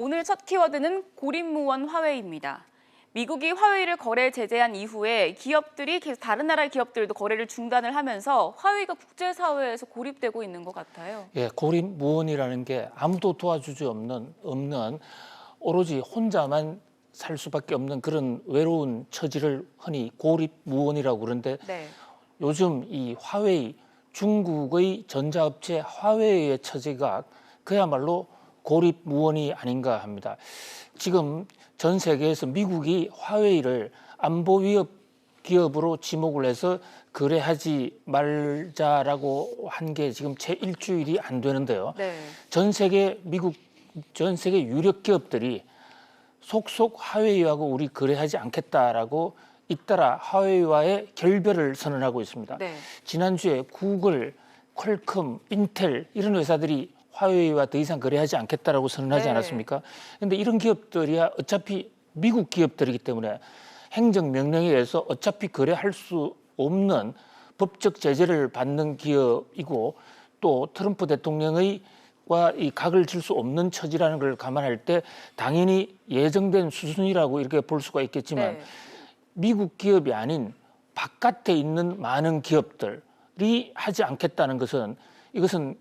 오늘 첫 키워드는 고립무원 화웨이입니다. 미국이 화웨이를 거래 제재한 이후에 기업들이 계속 다른 나라의 기업들도 거래를 중단을 하면서 화웨이가 국제사회에서 고립되고 있는 것 같아요. 예, 고립무원이라는 게 아무도 도와주지 없는 오로지 혼자만 살 수밖에 없는 그런 외로운 처지를 흔히 고립무원이라고 그러는데 네. 요즘 이 화웨이, 중국의 전자업체 화웨이의 처지가 그야말로 고립무원이 아닌가 합니다. 지금 전 세계에서 미국이 화웨이를 안보 위협 기업으로 지목을 해서 거래하지 말자라고 한 게 지금 채 일주일이 안 되는데요. 네. 전 세계 유력 기업들이 속속 화웨이하고 우리 거래하지 않겠다라고 잇따라 화웨이와의 결별을 선언하고 있습니다. 네. 지난주에 구글, 퀄컴, 인텔 이런 회사들이 화웨이와 더 이상 거래하지 않겠다라고 선언하지 네. 않았습니까? 그런데 이런 기업들이야 어차피 미국 기업들이기 때문에 행정명령에 의해서 어차피 거래할 수 없는 법적 제재를 받는 기업이고 또 트럼프 대통령의 이 각을 질 수 없는 처지라는 걸 감안할 때 당연히 예정된 수순이라고 이렇게 볼 수가 있겠지만 네. 미국 기업이 아닌 바깥에 있는 많은 기업들이 하지 않겠다는 것은 이것은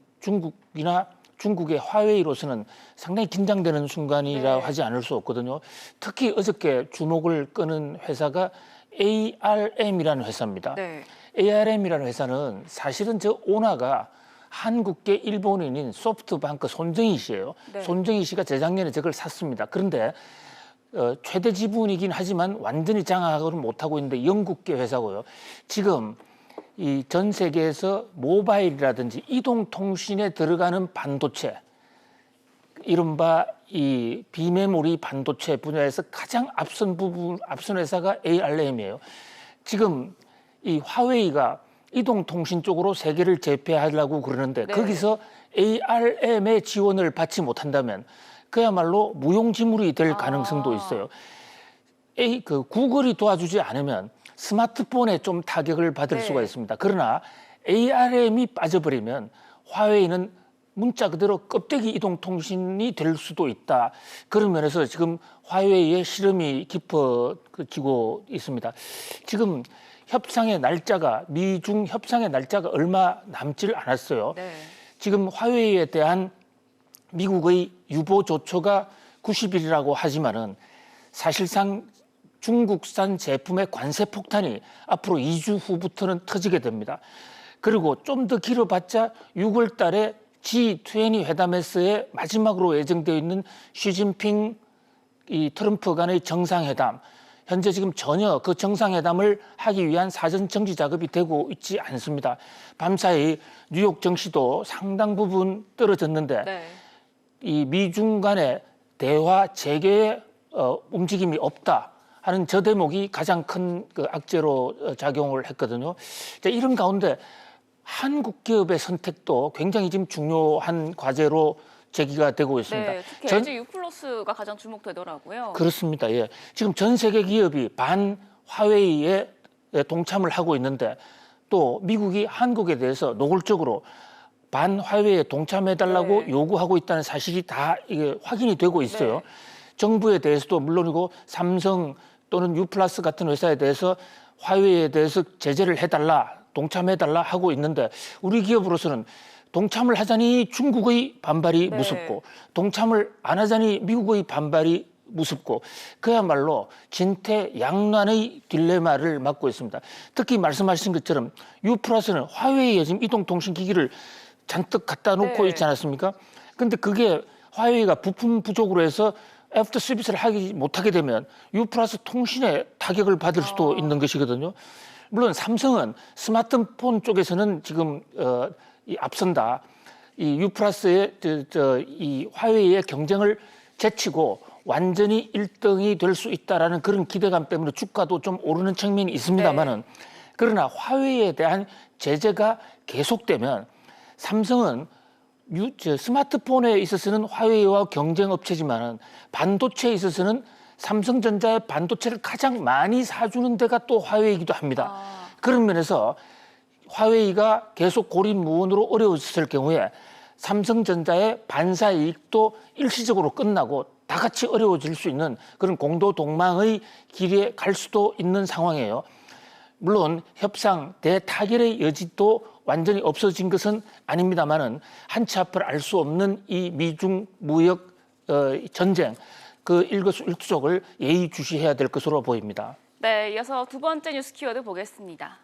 중국의 화웨이로서는 상당히 긴장되는 순간이라 네. 하지 않을 수 없거든요. 특히 어저께 주목을 끄는 회사가 ARM이라는 회사입니다. 네. ARM이라는 회사는 사실은 저 오너가 한국계 일본인인 소프트뱅크 손정희 씨예요. 네. 손정희 씨가 재작년에 저걸 샀습니다. 그런데 최대 지분이긴 하지만 완전히 장악을 못하고 있는데 영국계 회사고요. 지금 이 전 세계에서 모바일이라든지 이동통신에 들어가는 반도체, 이른바 이 비메모리 반도체 분야에서 가장 앞선 회사가 ARM이에요. 지금 이 화웨이가 이동통신 쪽으로 세계를 제패하려고 그러는데 네. 거기서 ARM의 지원을 받지 못한다면 그야말로 무용지물이 될 가능성도 있어요. 구글이 도와주지 않으면 스마트폰에 좀 타격을 받을 네. 수가 있습니다. 그러나 ARM이 빠져버리면 화웨이는 문자 그대로 껍데기 이동통신이 될 수도 있다. 그런 면에서 지금 화웨이의 시름이 깊어지고 있습니다. 지금 미중 협상의 날짜가 얼마 남질 않았어요. 네. 지금 화웨이에 대한 미국의 유보 조처가 90일이라고 하지만은 사실상 중국산 제품의 관세 폭탄이 앞으로 2주 후부터는 터지게 됩니다. 그리고 좀 더 길어봤자 6월 달에 G20 회담에서의 마지막으로 예정되어 있는 시진핑 트럼프 간의 정상회담. 현재 지금 전혀 그 정상회담을 하기 위한 사전 정지 작업이 되고 있지 않습니다. 밤사이 뉴욕 증시도 상당 부분 떨어졌는데 네. 이 미중 간의 대화 재개의 움직임이 없다 하는 저 대목이 가장 큰 그 악재로 작용을 했거든요. 이런 가운데 한국 기업의 선택도 굉장히 지금 중요한 과제로 제기가 되고 있습니다. 네. 특히 LG U+가 가장 주목되더라고요. 그렇습니다. 예. 지금 전 세계 기업이 반 화웨이에 동참을 하고 있는데 또 미국이 한국에 대해서 노골적으로 반 화웨이에 동참해달라고 네. 요구하고 있다는 사실이 다 이게 확인이 되고 있어요. 네. 정부에 대해서도 물론이고 삼성 또는 U+ 같은 회사에 대해서 화웨이에 대해서 제재를 해달라, 동참해달라 하고 있는데 우리 기업으로서는 동참을 하자니 중국의 반발이 네. 무섭고 동참을 안 하자니 미국의 반발이 무섭고 그야말로 진퇴양난의 딜레마를 맞고 있습니다. 특히 말씀하신 것처럼 U+는 화웨이에 지금 이동통신기기를 잔뜩 갖다 놓고 네. 있지 않았습니까? 그런데 그게 화웨이가 부품 부족으로 해서 애프터 서비스를 하기 못하게 되면 U+ 통신에 타격을 받을 수도 있는 것이거든요. 물론 삼성은 스마트폰 쪽에서는 지금 앞선다. 이 U+의 이 화웨이의 경쟁을 제치고 완전히 1등이 될 수 있다라는 그런 기대감 때문에 주가도 좀 오르는 측면이 있습니다만은 그러나 화웨이에 대한 제재가 계속되면 삼성은 스마트폰에 있어서는 화웨이와 경쟁 업체지만은 반도체에 있어서는 삼성전자의 반도체를 가장 많이 사주는 데가 또 화웨이이기도 합니다. 그런 면에서 화웨이가 계속 고립무원으로 어려웠을 경우에 삼성전자의 반사 이익도 일시적으로 끝나고 다 같이 어려워질 수 있는 그런 공도 동망의 길에 갈 수도 있는 상황이에요. 물론 협상 대타결의 여지도 완전히 없어진 것은 아닙니다만은 한치 앞을 알 수 없는 이 미중 무역 전쟁 그 일거수일투족을 예의주시해야 될 것으로 보입니다. 네, 이어서 두 번째 뉴스 키워드 보겠습니다.